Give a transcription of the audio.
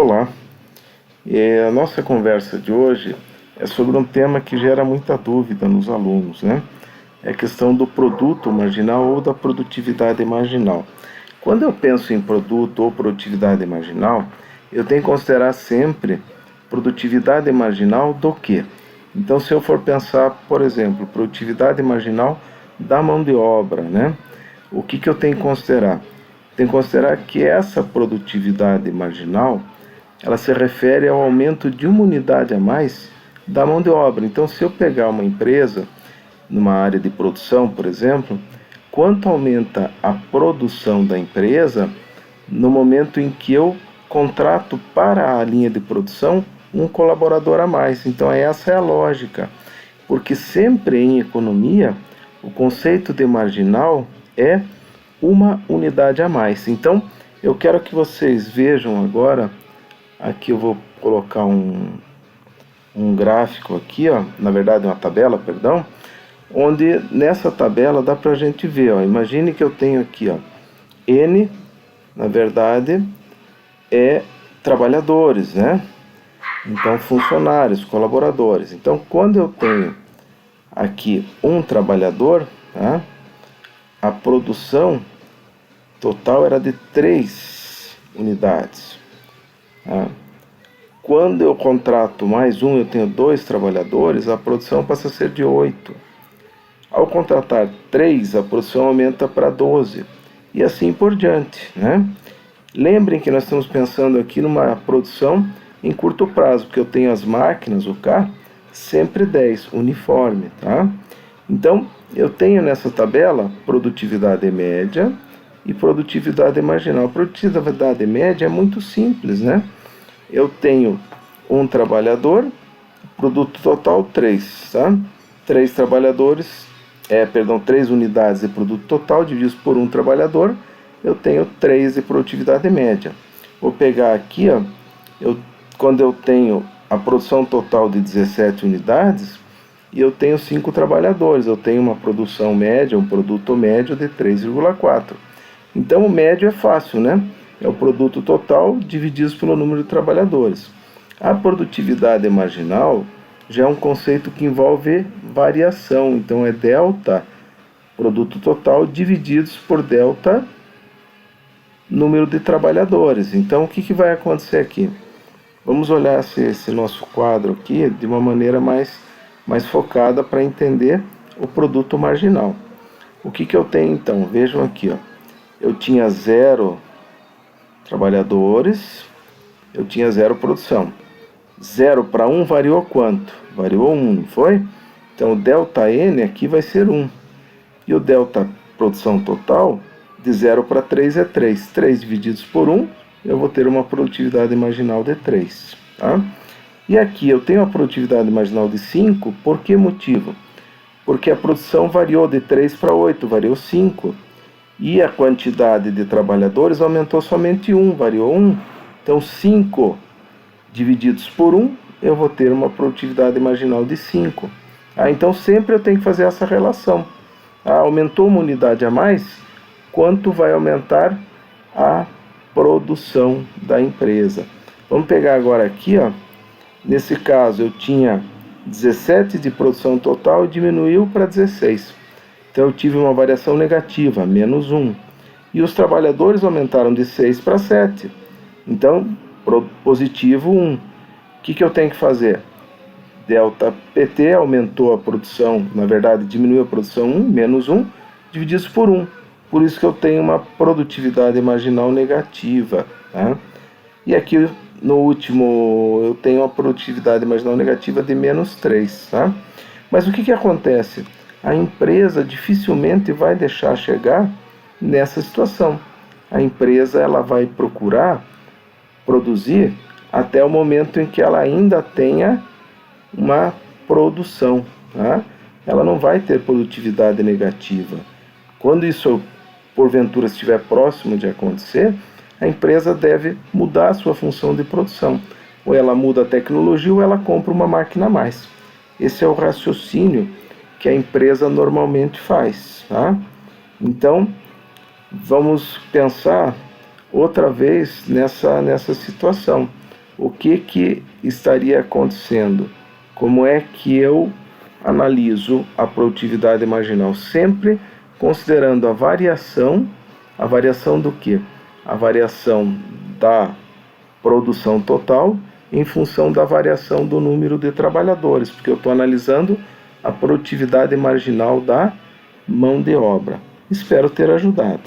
Olá, a nossa conversa de hoje é sobre um tema que gera muita dúvida nos alunos, né? É a questão do produto marginal ou da produtividade marginal. Quando eu penso em produto ou produtividade marginal, eu tenho que considerar sempre produtividade marginal do quê? Então, se eu for pensar, por exemplo, produtividade marginal da mão de obra, né? O que eu tenho que considerar? Tem que considerar que essa produtividade marginal ela se refere ao aumento de uma unidade a mais da mão de obra. Então, se eu pegar uma empresa numa área de produção, por exemplo, quanto aumenta a produção da empresa no momento em que eu contrato para a linha de produção um colaborador a mais. Então, essa é a lógica, porque sempre em economia o conceito de marginal é uma unidade a mais. Então, eu quero que vocês vejam agora. Aqui eu vou colocar um gráfico aqui, ó, na verdade uma tabela, perdão, onde nessa tabela dá para a gente ver, ó, imagine que eu tenho aqui, ó, N, na verdade, é trabalhadores, né? Então, funcionários, colaboradores. Então, quando eu tenho aqui um trabalhador, tá? A produção total era de 3 unidades. Quando eu contrato mais um, eu tenho 2 trabalhadores, a produção passa a ser de 8. Ao contratar 3, a produção aumenta para 12. E assim por diante, né? Lembrem que nós estamos pensando aqui numa produção em curto prazo, porque eu tenho as máquinas, o carro, sempre 10, uniforme, tá? Então, eu tenho nessa tabela produtividade média e produtividade marginal. A produtividade média é muito simples, né? Eu tenho um trabalhador, produto total 3, tá? 3 trabalhadores, 3 unidades de produto total divididos por um trabalhador, eu tenho 3 de produtividade média. Vou pegar aqui, ó, quando eu tenho a produção total de 17 unidades e eu tenho 5 trabalhadores, eu tenho uma produção média, um produto médio de 3,4. Então o médio é fácil, né? É o produto total dividido pelo número de trabalhadores. A produtividade marginal já é um conceito que envolve variação, então é delta, produto total, divididos por delta, número de trabalhadores. Então o que vai acontecer aqui? Vamos olhar esse nosso quadro aqui de uma maneira mais focada para entender o produto marginal. O que eu tenho então? Vejam aqui, ó. Eu tinha 0 trabalhadores, eu tinha 0 produção. 0 para 1 variou quanto? Variou 1, não foi? Então o delta N aqui vai ser 1. E o delta produção total, de 0 para 3 é 3. 3 divididos por 1, eu vou ter uma produtividade marginal de 3. Tá? E aqui eu tenho a produtividade marginal de 5, por que motivo? Porque a produção variou de 3 para 8, variou 5. E a quantidade de trabalhadores aumentou somente 1, variou 1. Então 5 divididos por 1, eu vou ter uma produtividade marginal de 5. Então sempre eu tenho que fazer essa relação. Aumentou uma unidade a mais, quanto vai aumentar a produção da empresa? Vamos pegar agora aqui, ó. Nesse caso eu tinha 17 de produção total e diminuiu para 16. Então eu tive uma variação negativa, menos 1. E os trabalhadores aumentaram de 6 para 7. Então, positivo 1. O que eu tenho que fazer? Delta PT aumentou a produção, na verdade diminuiu a produção 1, menos 1, divididos por 1. Por isso que eu tenho uma produtividade marginal negativa. Tá? E aqui no último eu tenho uma produtividade marginal negativa de menos 3. Tá? Mas o que acontece? A empresa dificilmente vai deixar chegar nessa situação. A empresa ela vai procurar produzir até o momento em que ela ainda tenha uma produção. Tá? Ela não vai ter produtividade negativa. Quando isso, porventura, estiver próximo de acontecer, a empresa deve mudar a sua função de produção. Ou ela muda a tecnologia ou ela compra uma máquina a mais. Esse é o raciocínio que a empresa normalmente faz. Tá? Então, vamos pensar outra vez nessa situação. o que estaria acontecendo? Como é que eu analiso a produtividade marginal? Sempre considerando a variação do quê? A variação da produção total em função da variação do número de trabalhadores, porque eu estou analisando a produtividade marginal da mão de obra. Espero ter ajudado.